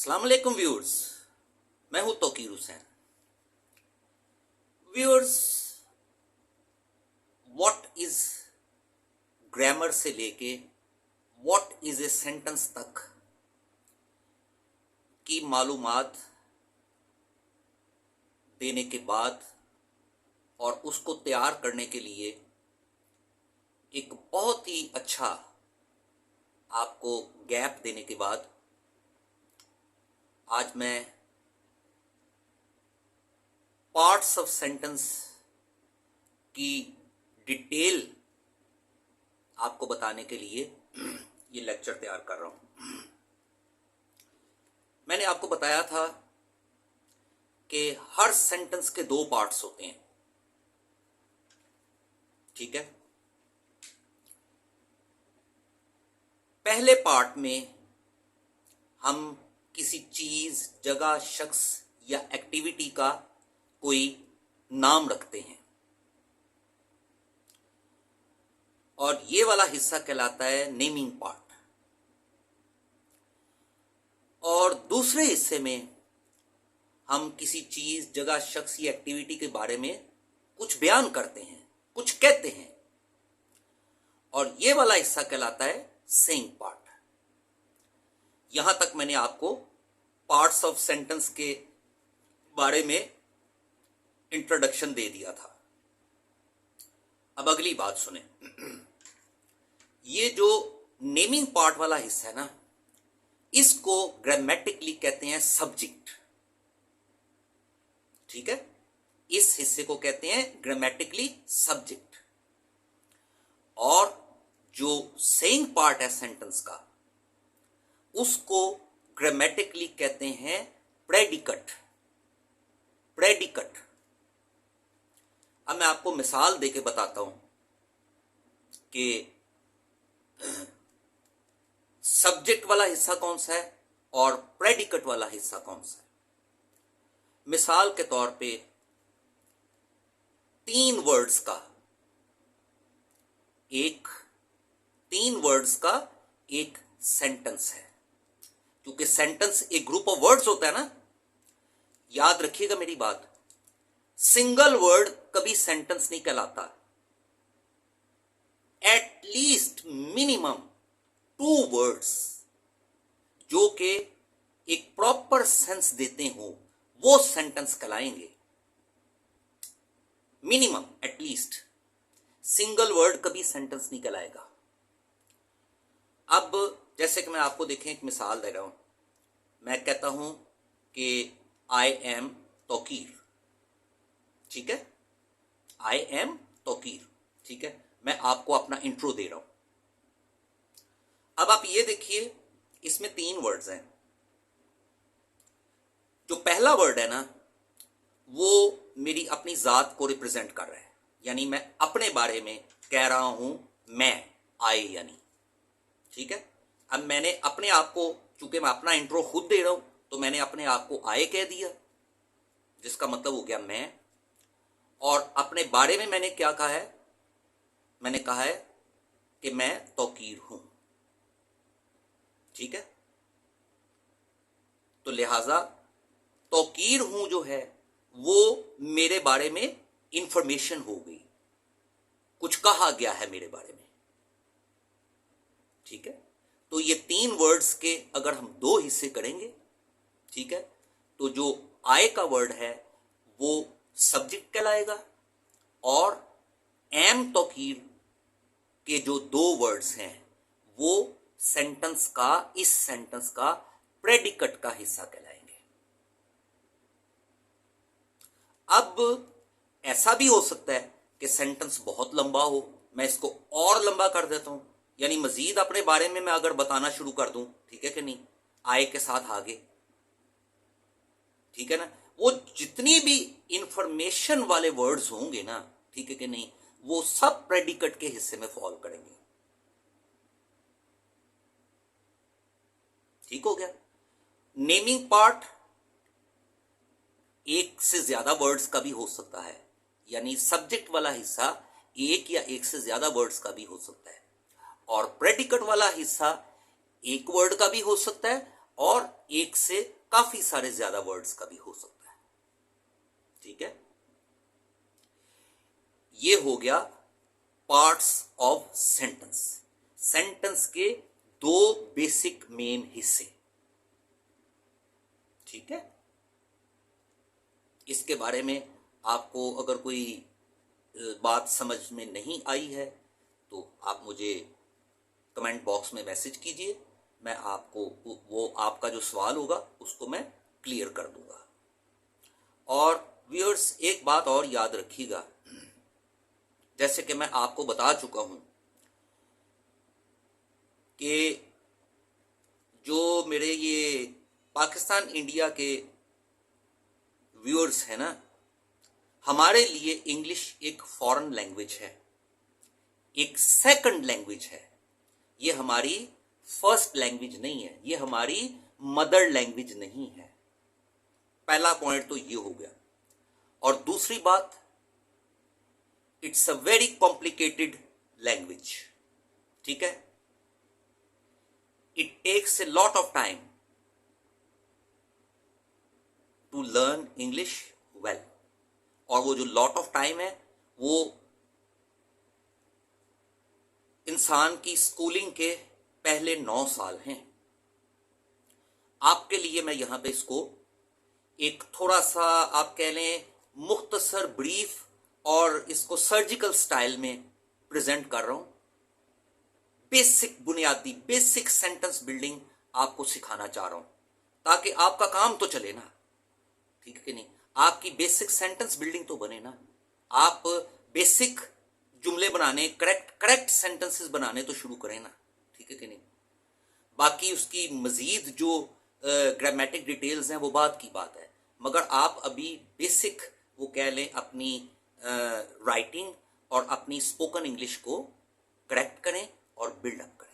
अस्सलाम वालेकुम व्यूअर्स, मैं हूं Tauqeer Hussain. Viewers, what is grammar से लेके व्हाट इज ए सेंटेंस तक की मालूमात देने के बाद और उसको तैयार करने के लिए एक बहुत ही अच्छा आपको गैप देने के बाद आज मैं पार्ट्स ऑफ सेंटेंस की डिटेल आपको बताने के लिए ये लेक्चर तैयार कर रहा हूं। मैंने आपको बताया था कि हर सेंटेंस के दो पार्ट्स होते हैं, ठीक है। पहले पार्ट में हम किसी चीज, जगह, शख्स या एक्टिविटी का कोई नाम रखते हैं और ये वाला हिस्सा कहलाता है नेमिंग पार्ट। और दूसरे हिस्से में हम किसी चीज, जगह, शख्स या एक्टिविटी के बारे में कुछ बयान करते हैं, कुछ कहते हैं, और ये वाला हिस्सा कहलाता है सेइंग पार्ट। यहां तक मैंने आपको पार्ट्स ऑफ सेंटेंस के बारे में इंट्रोडक्शन दे दिया था। अब अगली बात सुने। ये जो नेमिंग पार्ट वाला हिस्सा है ना, इसको ग्रामेटिकली कहते हैं सब्जेक्ट, ठीक है। इस हिस्से को कहते हैं ग्रामेटिकली सब्जेक्ट। और जो सेइंग पार्ट है सेंटेंस का, उसको ग्रामेटिकली कहते हैं प्रेडिकेट। प्रेडिकेट। अब मैं आपको मिसाल देके बताता हूं कि सब्जेक्ट वाला हिस्सा कौन सा है और प्रेडिकेट वाला हिस्सा कौन सा है। मिसाल के तौर पे तीन वर्ड्स का एक सेंटेंस है। क्योंकि सेंटेंस एक ग्रुप ऑफ वर्ड्स होता है ना, याद रखिएगा मेरी बात। सिंगल वर्ड कभी सेंटेंस नहीं कहलाता। एटलीस्ट मिनिमम 2 वर्ड्स जो कि एक प्रॉपर सेंस देते हो वो सेंटेंस कहलाएंगे। Minimum, at least. सिंगल वर्ड कभी सेंटेंस नहीं कहलाएगा। अब जैसे कि मैं आपको देखें एक मिसाल दे रहा हूं। मैं कहता हूं कि आई एम तौकीर, ठीक है। आई एम तौकीर, ठीक है। मैं आपको अपना इंट्रो दे रहा हूं। अब आप ये देखिए, इसमें 3 वर्ड्स हैं। जो पहला वर्ड है ना, वो मेरी अपनी जात को रिप्रेजेंट कर रहा है, यानी मैं अपने बारे में कह रहा हूं। मैं, आई यानी, ठीक है। अब मैंने अपने आप को, चूंकि मैं अपना इंट्रो खुद दे रहा हूं, तो मैंने अपने आप को आई कह दिया, जिसका मतलब हो गया मैं। और अपने बारे में मैंने क्या कहा है? मैंने कहा है कि मैं तौकीर हूं, ठीक है। तो लिहाजा तौकीर हूं जो है वो मेरे बारे में इंफॉर्मेशन हो गई, कुछ कहा गया है मेरे बारे में, ठीक है। तो ये 3 वर्ड्स के अगर हम 2 हिस्से करेंगे, ठीक है, तो जो आई का वर्ड है वो सब्जेक्ट कहलाएगा और एम तौकीर के जो 2 वर्ड्स हैं वो सेंटेंस का, इस सेंटेंस का प्रेडिकेट का हिस्सा कहलाएंगे। अब ऐसा भी हो सकता है कि सेंटेंस बहुत लंबा हो, मैं इसको और लंबा कर देता हूं, यानी मजीद अपने बारे में मैं अगर बताना शुरू कर दूं, ठीक है कि नहीं, आय के साथ आगे, ठीक है ना। वो जितनी भी इंफॉर्मेशन वाले वर्ड्स होंगे ना, ठीक है कि नहीं, वो सब प्रेडिकेट के हिस्से में फॉल करेंगे। ठीक हो गया। नेमिंग पार्ट एक से ज्यादा वर्ड्स का भी हो सकता है, यानी सब्जेक्ट वाला हिस्सा एक या एक से ज्यादा वर्ड्स का भी हो सकता है, और प्रेडिकेट वाला हिस्सा एक वर्ड का भी हो सकता है और एक से काफी सारे ज्यादा वर्ड्स का भी हो सकता है। ठीक है, ये हो गया पार्ट्स ऑफ सेंटेंस। सेंटेंस के दो बेसिक मेन हिस्से। ठीक है, इसके बारे में आपको अगर कोई बात समझ में नहीं आई है तो आप मुझे कमेंट बॉक्स में मैसेज कीजिए, मैं आपको वो आपका जो सवाल होगा उसको मैं क्लियर कर दूंगा। और व्यूअर्स, एक बात और याद रखिएगा, जैसे कि मैं आपको बता चुका हूं कि जो मेरे ये पाकिस्तान इंडिया के व्यूअर्स हैं ना, हमारे लिए इंग्लिश एक फॉरेन लैंग्वेज है, एक सेकंड लैंग्वेज है। ये हमारी फर्स्ट लैंग्वेज नहीं है, ये हमारी मदर लैंग्वेज नहीं है। पहला पॉइंट तो ये हो गया। और दूसरी बात, it's a very complicated language. ठीक है, it takes a lot of time to learn English well. और वो जो लॉट ऑफ टाइम है वो इंसान की स्कूलिंग के पहले 9 साल हैं। आपके लिए मैं यहां पे इसको एक थोड़ा सा आप कह लें मुख्तसर ब्रीफ और इसको सर्जिकल स्टाइल में प्रेजेंट कर रहा हूं। बेसिक बुनियादी बेसिक सेंटेंस बिल्डिंग आपको सिखाना चाह रहा हूं ताकि आपका काम तो चले ना। ठीक है कि नहीं, आपकी बेसिक सेंटेंस बिल्डिंग तो बने ना, आप बेसिक जुमले बनाने, करेक्ट सेंटेंसेस बनाने तो शुरू करें ना। ठीक है कि नहीं, बाकी उसकी मजीद जो ग्रामेटिक डिटेल्स हैं वो बात की बात है, मगर आप अभी बेसिक वो कह लें अपनी राइटिंग और अपनी स्पोकन इंग्लिश को करेक्ट करें और बिल्डअप करें।